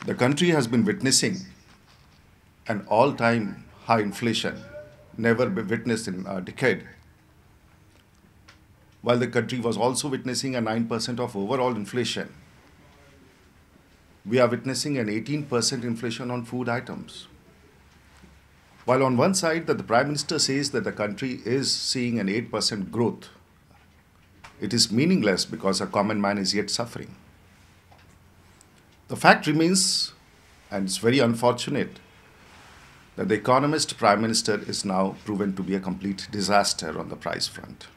The country has been witnessing an all-time high inflation, never been witnessed in a decade, while the country was also witnessing a 9% of overall inflation. We are witnessing an 18% inflation on food items. While on one side that the Prime Minister says that the country is seeing an 8% growth, it is meaningless because a common man is yet suffering. The fact remains, and it's very unfortunate, that the economist Prime Minister is now proven to be a complete disaster on the price front.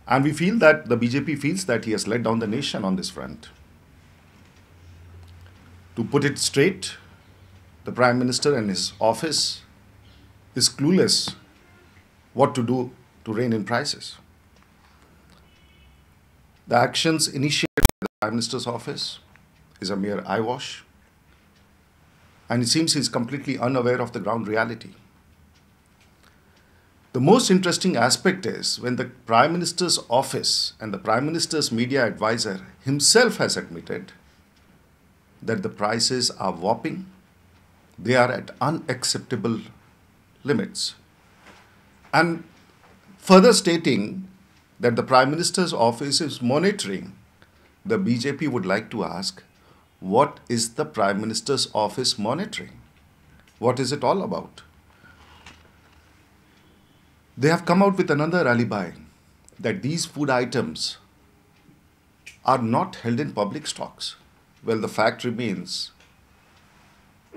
And we feel that the BJP feels that he has let down the nation on this front. To put it straight, the Prime Minister and his office is clueless what to do to rein in prices. The actions initiated by the Prime Minister's office is a mere eyewash, and it seems he is completely unaware of the ground reality. The most interesting aspect is when the Prime Minister's office and the Prime Minister's media advisor himself has admitted that the prices are whopping, they are at unacceptable limits. And further stating that the Prime Minister's office is monitoring, the BJP would like to ask, what is the Prime Minister's office monitoring? What is it all about? They have come out with another alibi that these food items are not held in public stocks. Well, the fact remains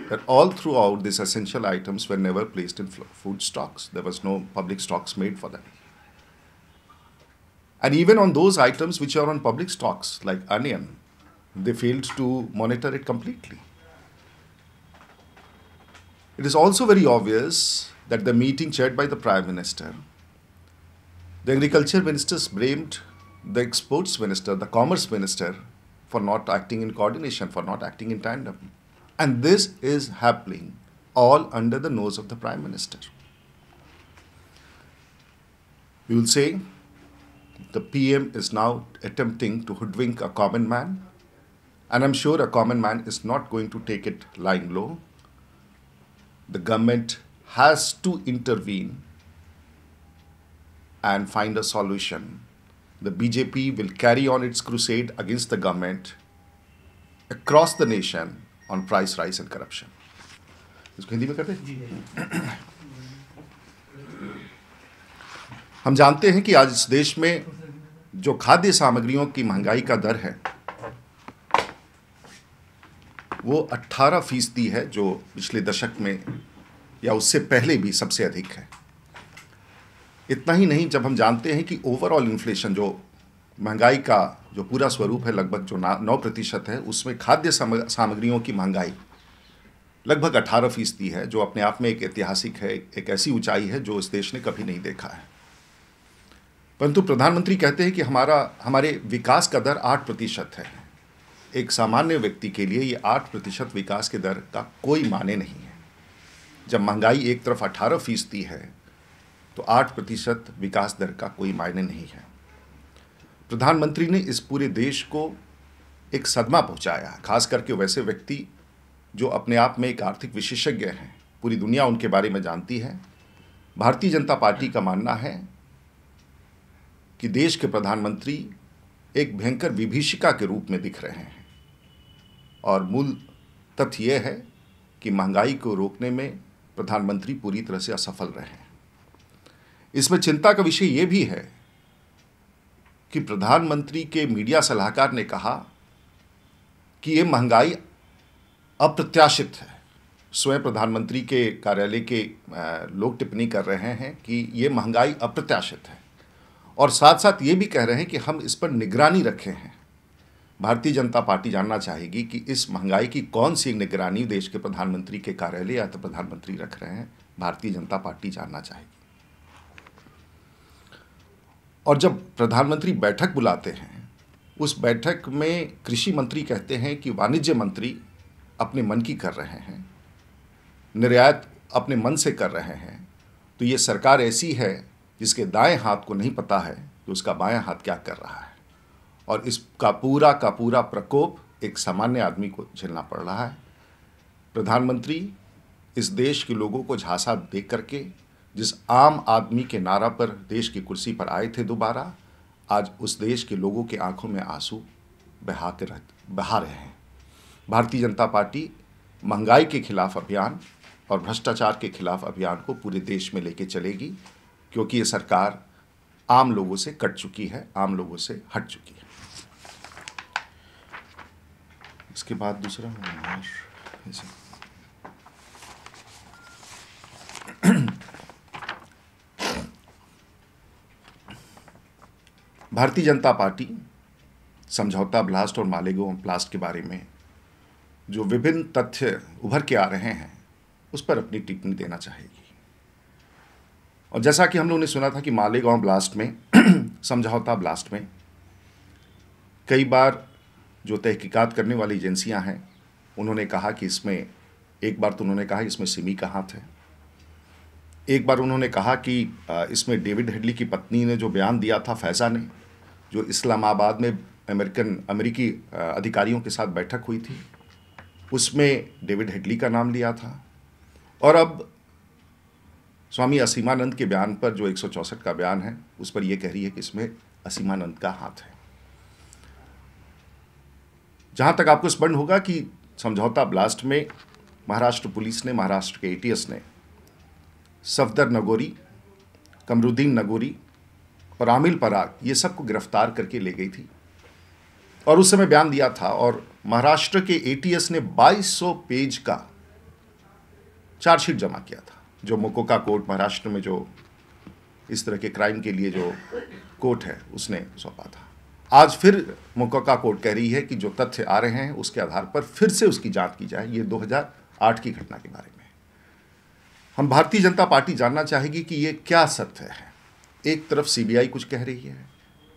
that all throughout these essential items were never placed in food stocks. There was no public stocks made for them. And even on those items which are on public stocks, like onion, they failed to monitor it completely. It is also very obvious that the meeting chaired by the Prime Minister, the Agriculture Ministers blamed the Exports Minister, the Commerce Minister, for not acting in coordination, for not acting in tandem. And this is happening all under the nose of the Prime Minister. We will say the PM is now attempting to hoodwink a common man, and I'm sure a common man is not going to take it lying low. The government has to intervene and find a solution. The BJP will carry on its crusade against the government across the nation on price rise and corruption. इसको हिंदी में करते हैं? हम जानते हैं कि आज इस देश में जो खाद्य सामग्रियों की महंगाई का दर है वो 18% है, जो पिछले दशक में या उससे पहले भी सबसे अधिक है। इतना ही नहीं, जब हम जानते हैं कि ओवरऑल इन्फ्लेशन, जो महंगाई का जो पूरा स्वरूप है, लगभग जो 9% है, उसमें खाद्य सामग्रियों की महंगाई लगभग 18% है, जो अपने आप में एक ऐतिहासिक है, एक ऐसी ऊंचाई है जो इस देश ने कभी नहीं देखा है। परंतु प्रधानमंत्री कहते हैं कि हमारे विकास का दर 8% है। एक सामान्य व्यक्ति के लिए ये 8% विकास के दर का कोई माने नहीं है। जब महंगाई एक तरफ 18% है तो 8% विकास दर का कोई मायने नहीं है। प्रधानमंत्री ने इस पूरे देश को एक सदमा पहुंचाया, खास करके वैसे व्यक्ति जो अपने आप में एक आर्थिक विशेषज्ञ हैं, पूरी दुनिया उनके बारे में जानती है। भारतीय जनता पार्टी का मानना है कि देश के प्रधानमंत्री एक भयंकर विभीषिका के रूप में दिख रहे हैं, और मूल तथ्य यह है कि महंगाई को रोकने में प्रधानमंत्री पूरी तरह से असफल रहे हैं। इसमें चिंता का विषय यह भी है कि प्रधानमंत्री के मीडिया सलाहकार ने कहा कि यह महंगाई अप्रत्याशित है। स्वयं प्रधानमंत्री के कार्यालय के लोग टिप्पणी कर रहे हैं कि यह महंगाई अप्रत्याशित है, और साथ साथ ये भी कह रहे हैं कि हम इस पर निगरानी रखे हैं। भारतीय जनता पार्टी जानना चाहेगी कि इस महंगाई की कौन सी निगरानी देश के प्रधानमंत्री के कार्यालय या तो प्रधानमंत्री रख रहे हैं। भारतीय जनता पार्टी जानना चाहेगी। और जब प्रधानमंत्री बैठक बुलाते हैं, उस बैठक में कृषि मंत्री कहते हैं कि वाणिज्य मंत्री अपने मन की कर रहे हैं, निर्यात अपने मन से कर रहे हैं, तो ये सरकार ऐसी है जिसके दाएं हाथ को नहीं पता है कि उसका बायां हाथ क्या कर रहा है। और इसका पूरा का पूरा प्रकोप एक सामान्य आदमी को झेलना पड़ रहा है। प्रधानमंत्री इस देश के लोगों को झांसा दे करके जिस आम आदमी के नारा पर देश की कुर्सी पर आए थे दोबारा, आज उस देश के लोगों के आंखों में आंसू बहा रहे हैं। भारतीय जनता पार्टी महंगाई के खिलाफ अभियान और भ्रष्टाचार के खिलाफ अभियान को पूरे देश में लेके चलेगी, क्योंकि ये सरकार आम लोगों से कट चुकी है, आम लोगों से हट चुकी है। इसके बाद दूसरा भारतीय जनता पार्टी समझौता ब्लास्ट और मालेगांव ब्लास्ट के बारे में जो विभिन्न तथ्य उभर के आ रहे हैं उस पर अपनी टिप्पणी देना चाहेगी। और जैसा कि हम लोगों ने सुना था कि मालेगांव ब्लास्ट में समझौता ब्लास्ट में कई बार जो तहकीकात करने वाली एजेंसियां हैं उन्होंने कहा कि इसमें, एक बार तो उन्होंने कहा इसमें सिमी का हाथ है, एक बार उन्होंने कहा कि इसमें डेविड हेडली की पत्नी ने जो बयान दिया था, फैज़ा ने, जो इस्लामाबाद में अमेरिकी अधिकारियों के साथ बैठक हुई थी, उसमें डेविड हेडली का नाम लिया था। और अब स्वामी असीमानंद के बयान पर जो 164 का बयान है उस पर यह कह रही है कि इसमें असीमानंद का हाथ है। जहां तक आपको स्पष्ट होगा कि समझौता ब्लास्ट में महाराष्ट्र पुलिस ने, महाराष्ट्र के एटीएस ने सफदर नगोरी, कमरुद्दीन नगोरी और आमिल पराग, ये सबको गिरफ्तार करके ले गई थी और उस समय बयान दिया था। और महाराष्ट्र के एटीएस ने 2200 पेज का चार्जशीट जमा किया था, जो मोकोका कोर्ट, महाराष्ट्र में जो इस तरह के क्राइम के लिए जो कोर्ट है, उसने सौंपा था। आज फिर मोकोका कोर्ट कह रही है कि जो तथ्य आ रहे हैं उसके आधार पर फिर से उसकी जांच की जाए। ये 2008 की घटना के बारे में हम भारतीय जनता पार्टी जानना चाहेगी कि ये क्या सत्य है। एक तरफ सीबीआई कुछ कह रही है,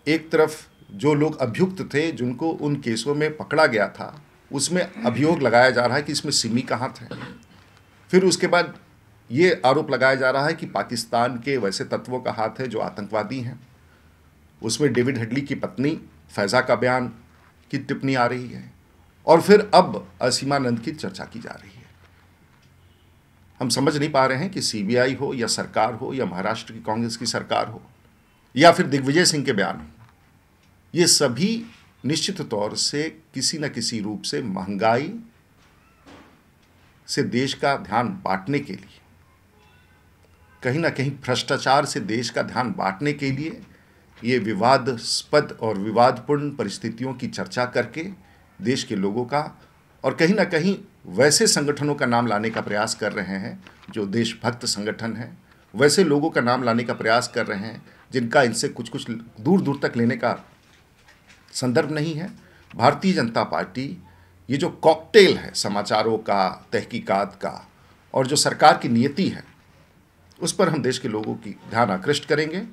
एक तरफ जो लोग अभियुक्त थे, जिनको उन केसों में पकड़ा गया था, उसमें अभियोग लगाया जा रहा है कि इसमें सिमी का हाथ है। फिर उसके बाद ये आरोप लगाया जा रहा है कि पाकिस्तान के वैसे तत्वों का हाथ है जो आतंकवादी हैं। उसमें डेविड हेडली की पत्नी फैज़ा का बयान की टिप्पणी आ रही है और फिर अब असीमानंद की चर्चा की जा रही है। हम समझ नहीं पा रहे हैं कि सीबीआई हो या सरकार हो या महाराष्ट्र की कांग्रेस की सरकार हो या फिर दिग्विजय सिंह के बयान हो, ये सभी निश्चित तौर से किसी न किसी रूप से महंगाई से देश का ध्यान बांटने के लिए, कहीं ना कहीं भ्रष्टाचार से देश का ध्यान बांटने के लिए ये विवादास्पद और विवादपूर्ण परिस्थितियों की चर्चा करके देश के लोगों का और कहीं ना कहीं वैसे संगठनों का नाम लाने का प्रयास कर रहे हैं जो देशभक्त संगठन हैं, वैसे लोगों का नाम लाने का प्रयास कर रहे हैं जिनका इनसे कुछ कुछ दूर दूर तक लेने का संदर्भ नहीं है। भारतीय जनता पार्टी ये जो कॉकटेल है समाचारों का, तहकीकात का और जो सरकार की नीयति है, उस पर हम देश के लोगों की ध्यान आकृष्ट करेंगे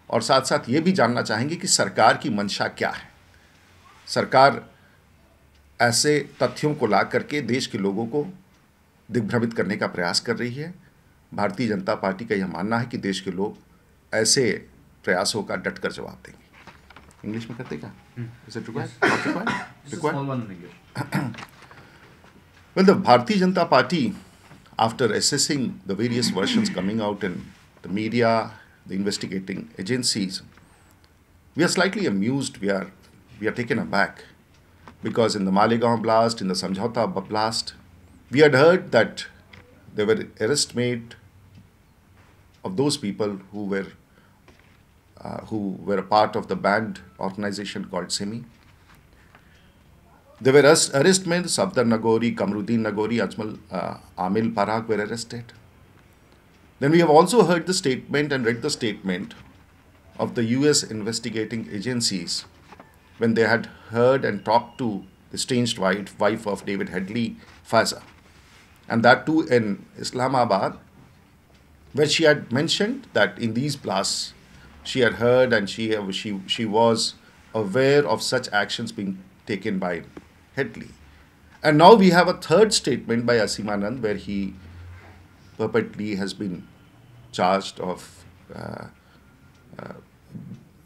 और साथ साथ ये भी जानना चाहेंगे कि सरकार की मंशा क्या है। सरकार ऐसे तथ्यों को ला करके देश के लोगों को दिग्भ्रमित करने का प्रयास कर रही है। भारतीय जनता पार्टी का यह मानना है कि देश के लोग ऐसे प्रयासों का डटकर जवाब देंगे। इंग्लिश में करते क्या? Is it required? Well, the Bharatiya Janata Party, after assessing the various versions coming out in the media, the investigating agencies, we are slightly amused, we are taken aback, because in the Malegaon blast, in the Samjhauta blast, we had heard that there were arrests made of those people who were a part of the banned organization called SIMI. There were arrest made, Safdar Nagori, Kamruddin Nagori, Amil Parag were arrested. Then we have also heard the statement and read the statement of the US investigating agencies when they had heard and talked to the estranged wife of David Headley, Faiza, and that too in Islamabad, where she had mentioned that in these blasts she had heard and she was aware of such actions being taken by Headley. And now we have a third statement by Asimanand where he purportedly has been charged of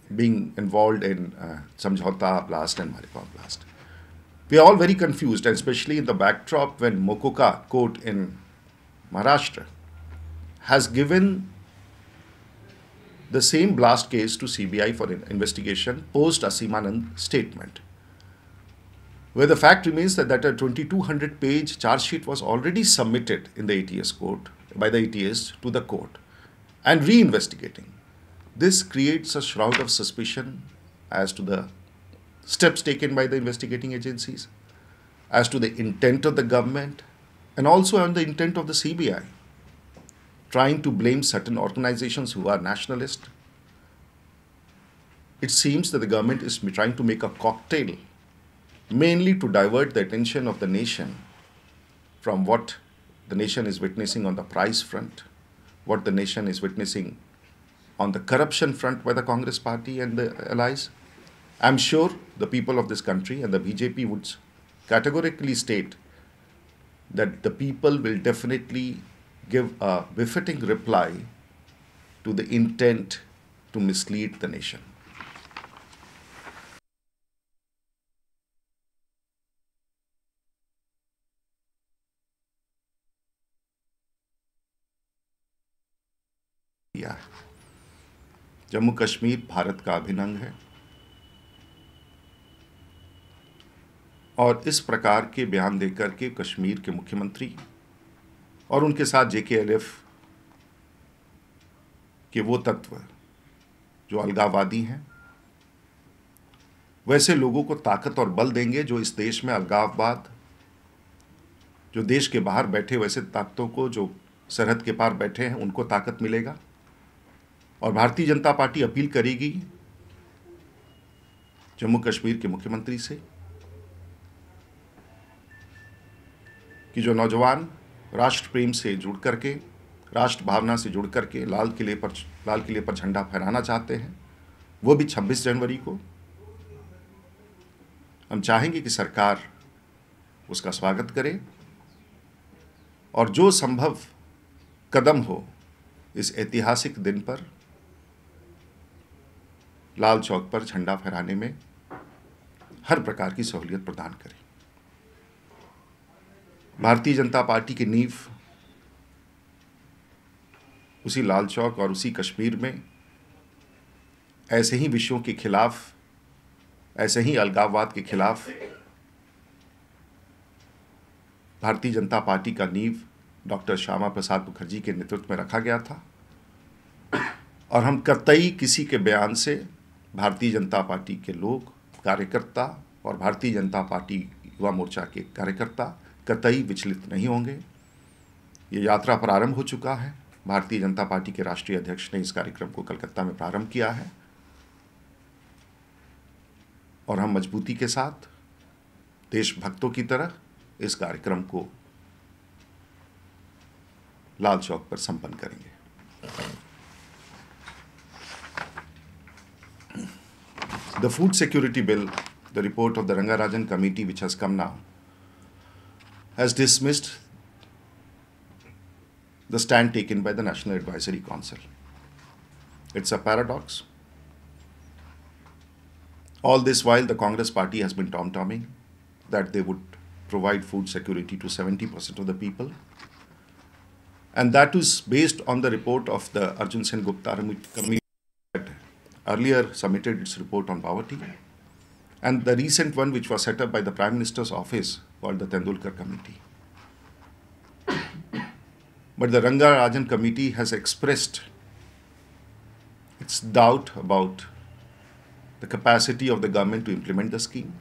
being involved in Samjhauta blast and Malegaon blast. We are all very confused, and especially in the backdrop when Mokoka court in Maharashtra has given the same blast case to CBI for an investigation post Asimanand statement, where the fact remains that a 2200-page charge sheet was already submitted in the ATS court by the ATS to the court and reinvestigating. This creates a shroud of suspicion as to the steps taken by the investigating agencies, as to the intent of the government, and also on the intent of the CBI, trying to blame certain organizations who are nationalist. It seems that the government is trying to make a cocktail mainly to divert the attention of the nation from what the nation is witnessing on the price front, what the nation is witnessing on the corruption front by the Congress party and the allies. I'm sure the people of this country and the BJP would categorically state that the people will definitely give a befitting reply to the intent to mislead the nation. Jammu Kashmir Bharat का अभिन्न अंग है और इस प्रकार के बयान देकर के कश्मीर के मुख्यमंत्री और उनके साथ JKLF के वो तत्व जो अलगाववादी हैं, वैसे लोगों को ताकत और बल देंगे जो इस देश में अलगाववाद, जो देश के बाहर बैठे वैसे ताकतों को, जो सरहद के पार बैठे हैं, उनको ताकत मिलेगा। और भारतीय जनता पार्टी अपील करेगी जम्मू कश्मीर के मुख्यमंत्री से कि जो नौजवान राष्ट्र प्रेम से जुड़ करके, राष्ट्र भावना से जुड़ करके लाल किले पर झंडा फहराना चाहते हैं, वो भी 26 जनवरी को, हम चाहेंगे कि सरकार उसका स्वागत करे और जो संभव कदम हो इस ऐतिहासिक दिन पर लाल चौक पर झंडा फहराने में हर प्रकार की सहूलियत प्रदान करें। भारतीय जनता पार्टी की नींव उसी लाल चौक और उसी कश्मीर में ऐसे ही विषयों के खिलाफ, ऐसे ही अलगाववाद के खिलाफ भारतीय जनता पार्टी का नींव डॉक्टर श्यामा प्रसाद मुखर्जी के नेतृत्व में रखा गया था और हम कतई किसी के बयान से भारतीय जनता पार्टी के लोग, कार्यकर्ता और भारतीय जनता पार्टी युवा मोर्चा के कार्यकर्ता कतई विचलित नहीं होंगे। ये यात्रा प्रारंभ हो चुका है। भारतीय जनता पार्टी के राष्ट्रीय अध्यक्ष ने इस कार्यक्रम को कलकत्ता में प्रारंभ किया है और हम मजबूती के साथ देशभक्तों की तरह इस कार्यक्रम को लाल चौक पर संपन्न करेंगे। The Food Security Bill, the report of the Rangarajan Committee which has come now, has dismissed the stand taken by the National Advisory Council. It's a paradox. All this while the Congress party has been tom-tomming that they would provide food security to 70% of the people. And that is based on the report of the Arjun Sen Gupta Committee that earlier submitted its report on poverty, and the recent one which was set up by the Prime Minister's office called the Tendulkar Committee. But the Rangarajan Committee has expressed its doubt about the capacity of the government to implement the scheme.